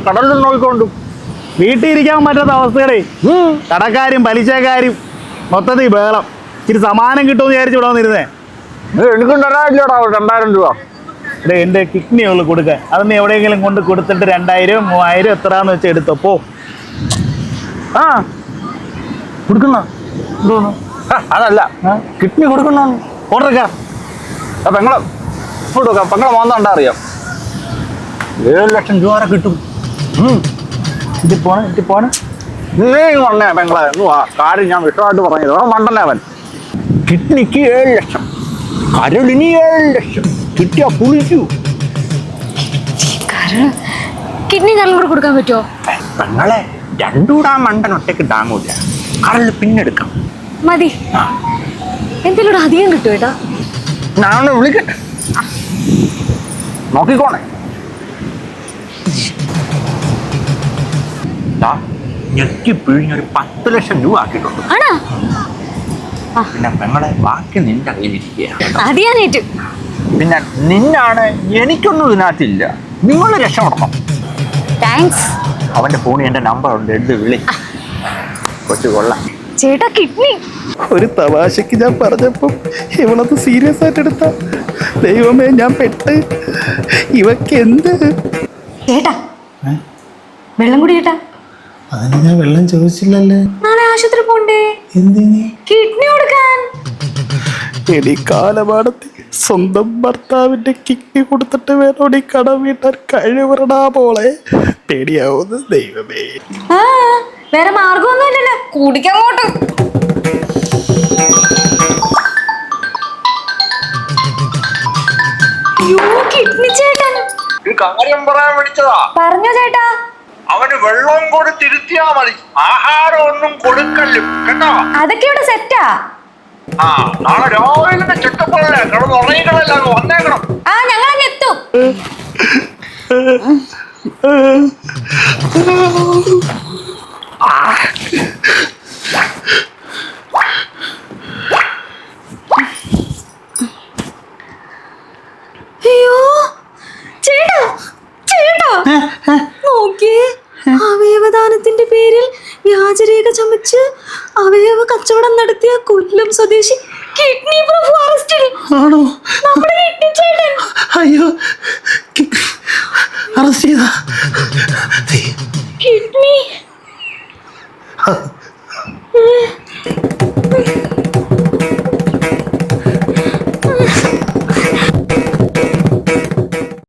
കടലിൽ നോക്കിക്കൊണ്ടു വീട്ടിൽ ഇരിക്കാൻ പറ്റാത്ത അവസ്ഥയുടെ കടക്കാരും പലിശക്കാരും മൊത്തത്തിൽ ബേളം. ഇച്ചിരി സമാനം കിട്ടുമെന്ന് വിചാരിച്ചു ഇവിടെ വന്നിരുന്നേ. എനിക്കും തരാനില്ലടാ 2000 രൂപ. എന്റെ കിഡ്നി ഉള്ളു കൊടുക്കാൻ. അതൊന്ന് എവിടെയെങ്കിലും കൊണ്ട് കൊടുത്തിട്ട് 2000 3000 എത്രാന്ന് വെച്ച് എടുത്തപ്പോ ആ കൊടുക്കുന്ന അതല്ല കിഡ്നി കൊടുക്കണോ ഓർഡർക്കാ പെങ്ങളെ കൊടുക്കാം. പെങ്ങളെ മോന്നണ്ടാ അറിയാം 7 ലക്ഷം രൂപ വരെ കിട്ടും. ഇത് പോണേ നീ പറഞ്ഞേ പെങ്ങളെ കാര്യം ഞാൻ വിഷയമായിട്ട് പറഞ്ഞത് മണ്ടനെ അവൻ. കിഡ്നിക്ക് 7 ലക്ഷം, കരളിന് 7 ലക്ഷം കിട്ടിയാ പുളിക്കൂ. കിഡ്നി കരളും കൂടെ കൊടുക്കാൻ പറ്റുമോ? പെങ്ങളെ രണ്ടൂടാ മണ്ടൻ ഒറ്റയ്ക്ക് താങ്ങൂല. കരളിൽ പിന്നെടുക്കാം മതി. എന്തെങ്കിലും അധികം കിട്ടും ഏട്ടാ. ഞാൻ വിളിക്കട്ടെ, നോക്കിക്കോണേ. ഞെക്കി പിഴിഞ്ഞൊരു 10 ലക്ഷം രൂപ ആക്കിയിട്ടുണ്ട്. പിന്നെ പെങ്ങളെ ബാക്കി നിന്റെ കയ്യിലിരിക്കുക. പിന്നെ നിന്നാണ് എനിക്കൊന്നും ഇതിനകത്തില്ല. നിങ്ങൾ രക്ഷപ്പെടണം. അവന്റെ ഫോണിൽ എന്റെ നമ്പർ ഉണ്ട്, എടുത്ത് വിളി. കൊച്ചു കൊള്ളാം. ചേട്ടാ കിഡ്നി ഒരു തമാശക്ക് ഞാൻ പറഞ്ഞപ്പോ ഇവളത് സീരിയസ് ആയിട്ട് എടുത്ത. ദൈവമേ ഞാൻ പെട്ട്. ഇവക്ക് എന്ത് ചേട്ടാ വെള്ളം കൂടി ചേട്ടാ. അതിന് ഞാൻ വെള്ളം ചോദിച്ചില്ലല്ലേ. നാളെ ആശുപത്രി പോണ്ടേ? എന്തിന്? കിഡ്നി കൊടുക്കാൻ. എടി കാലമാടത്തി സ്വന്തം ഭർത്താവിന്റെ കിഡ്നി കൊടുത്തിട്ട് വേണോടി കടം വീട്ടാൻ കഴിവറടാ പോളെ. പേടിയാവുന്നു ദൈവമേ. വേറെ മാർഗമൊന്നും ഇല്ലല്ലോ, കുടിക്കങ്ങോട്ട്. കിഡ്നി ചേട്ടൻ കാര്യം പറയാൻ വിളിച്ചതാ. പറഞ്ഞോ ചേട്ടാ. അവന് വെള്ളം കൊടുത്തിരുത്തിയാ മതി, ആഹാരം ഒന്നും കൊടുക്കല്ലും കേട്ടോ. അതൊക്കെ ഇവിടെ സെറ്റാ. നാളെ രാവിലെ ചെക്കപ്പല്ലേ, കിടന്ന് ഉറങ്ങിക്കളല്ല, അങ്ങ് വന്നേക്കണം. ഞങ്ങളങ്ങ് എത്തും. അയ്യോ ചേട്ടാ, ചേട്ടാ നോക്കിയേ. അവയവദാനത്തിന്റെ പേരിൽ വ്യാജരേഖ ചമച്ച് അവയവ കച്ചവടം നടത്തിയ കൊല്ലം സ്വദേശി കിഡ്നി പ്രഭു അറസ്റ്റിൽ. ആണോ? നമ്മുടെ കിഡ്നി ചേട്ടൻ. അയ്യോ അറസ്റ്റ് ചെയ്താ?